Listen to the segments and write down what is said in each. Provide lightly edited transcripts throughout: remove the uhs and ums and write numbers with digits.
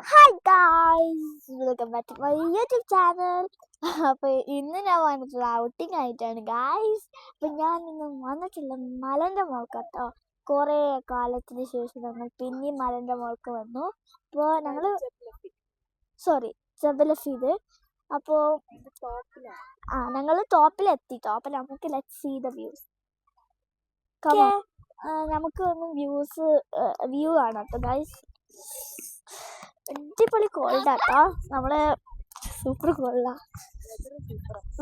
Hi guys, welcome back to my YouTube channel. അപ്പോൾ ഇന്ന് ഞാൻ വന്നിട്ടുള്ള ഔട്ടിംഗ് ആയിട്ടാണ് ഗായ്സ്. അപ്പോൾ ഞാൻ ഇന്ന് വന്നിട്ടുള്ള മലൻ്റെ മുകൾക്കാട്ടോ. കുറേ കാലത്തിന് ശേഷം ഞങ്ങൾ പിന്നെയും മലൻ്റെ മുകൾക്ക് വന്നു. അപ്പോൾ ജബലഫീദ്. അപ്പോൾ ഞങ്ങൾ ടോപ്പിലെത്തിട്ടോ. അപ്പോൾ നമുക്ക് ലെറ്റ്സ് സീ ദ വ്യൂസ്. നമുക്ക് ഒന്ന് വ്യൂ കാണാം കേട്ടോ ഗായ്സ്. അടിപൊളി കോൾഡാട്ടോ. നമ്മള് സൂപ്പർ കോൾഡാ,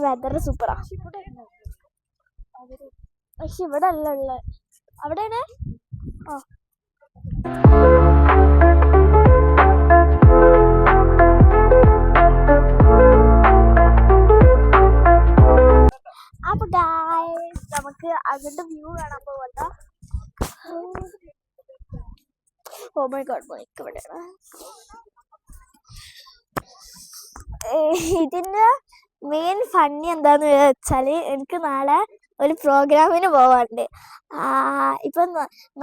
വെതർ സൂപ്പറാ. പക്ഷെ ഇവിടെ അല്ല ഉള്ളത്, അവിടെയാണ്. അപ്പൊ ഗായ്സ് നമുക്ക് അതിന്റെ വ്യൂ കാണാൻ പോവട്ടോ. ഓ മൈ ഗോഡ്, മൈക്ക് ഇവിടെയാണ്. ഇതിന്റെ മെയിൻ ഫണ്ണി എന്താന്ന് വെച്ചാല് എനിക്ക് നാളെ ഒരു പ്രോഗ്രാമിന് പോവാനുണ്ട്. ഇപ്പൊ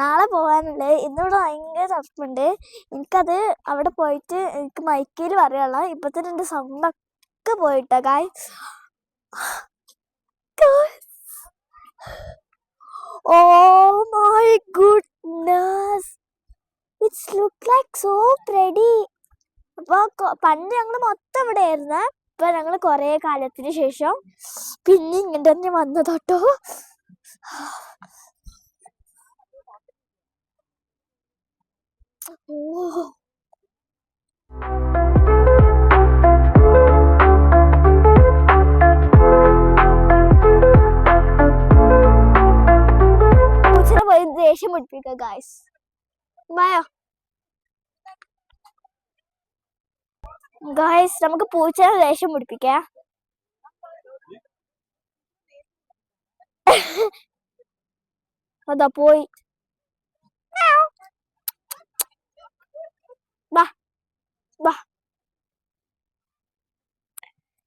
നാളെ പോവാനുണ്ട്. ഇന്നിവിടെ ഭയങ്കര തണുപ്പുണ്ട്. എനിക്കത് അവിടെ പോയിട്ട് എനിക്ക് മൈക്കിൽ പറയാനുള്ള ഇപ്പത്തെ എൻ്റെ സൗണ്ടൊക്കെ പോയിട്ടാ guys. Oh my goodness, it's look like so pretty. അപ്പൊ പണ്ട് ഞങ്ങൾ മൊത്തം ഇവിടെ ആയിരുന്നേ. ഇപ്പൊ ഞങ്ങൾ കൊറേ കാലത്തിന് ശേഷം പിന്നെ ഇങ്ങനെ തന്നെ വന്നതോട്ടോ. പോയി ദേഷ്യം പിടിപ്പിക്കുക ഗായ്സ്. ബായോ ഗായ്സ്, നമുക്ക് പൂച്ചയെ ദേഷ്യം പിടിപ്പിക്കാം. അതാ പോയി.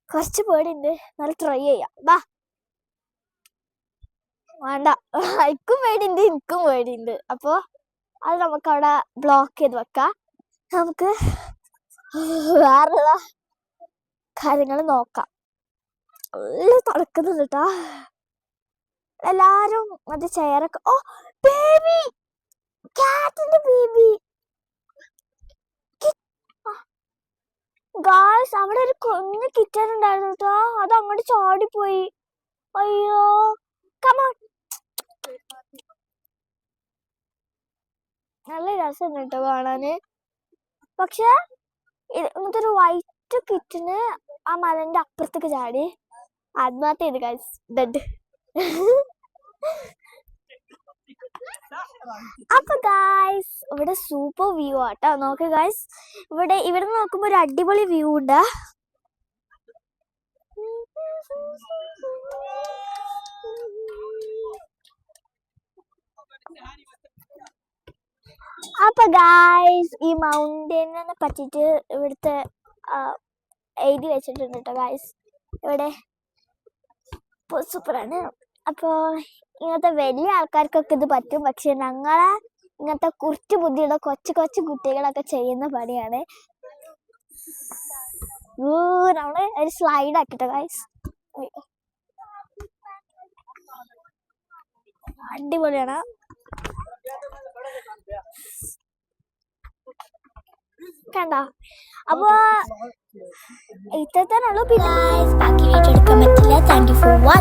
കുറച്ച് പേടിണ്ട്, നല്ല ട്രൈ ചെയ്യാം. വേണ്ട, എനിക്കും പേടിണ്ട്, എനിക്കും പേടിണ്ട്. അപ്പൊ അത് നമുക്ക് അവിടെ ബ്ലോക്ക് ചെയ്ത് വെക്കാം. നമുക്ക് വേറെ കാര്യങ്ങൾ നോക്കാം. നല്ല തണുക്കുന്നുണ്ട് കേട്ടാ. എല്ലാരും മറ്റേ ചെയറൊക്കെ. ഓ ബേബി, കാറ്റിന്റെ ബേബി ഗായ്സ്. അവിടെ ഒരു കുഞ്ഞു കിച്ചൺ ഉണ്ടായിരുന്നു കേട്ടോ. അത് അങ്ങോട്ട് ചാടിപ്പോയി. അയ്യോ, കമോൺ. നല്ല രസമുണ്ട് കേട്ടോ കാണാന്. പക്ഷെ ഇങ്ങനത്തെ ഒരു വൈറ്റ് കിച്ചണ് ആ മലന്റെ അപ്പുറത്തേക്ക് ചാടി ആത്മഹത്യ ചെയ്ത് ഗായ്സ്, ഡെഡ്. അപ്പൊ ഗായ്സ് ഇവിടെ സൂപ്പർ വ്യൂ ആട്ടോ. നോക്ക് ഗായ്സ്, ഇവിടെ നോക്കുമ്പോ ഒരു അടിപൊളി വ്യൂ ഉണ്ട്. അപ്പൊ ഗായ്സ് ഈ മൗണ്ടനെ പറ്റിട്ട് ഇവിടുത്തെ എഴുതി വെച്ചിട്ടുണ്ട് കേട്ടോ ഗായ്സ്. ഇവിടെ സൂപ്പറാണ്. അപ്പൊ ഇങ്ങനത്തെ വലിയ ആൾക്കാർക്കൊക്കെ ഇത് പറ്റും. പക്ഷെ ഞങ്ങളെ ഇങ്ങനത്തെ കുറിച്ച് ബുദ്ധിയുള്ള കൊച്ചു കൊച്ചു കുട്ടികളൊക്കെ ചെയ്യുന്ന പണിയാണ്. നമ്മള് ഒരു സ്ലൈഡ് ആക്കിട്ടോ ഗായ്സ്. അടിപൊളിയാണ്. കണ്ടോ? അപ്പൊ ഇത്രത്തേനുള്ളൂ. പിന്നെ ബാക്കി വീഡിയോ എടുക്കാൻ പറ്റില്ല. Thank you for watching.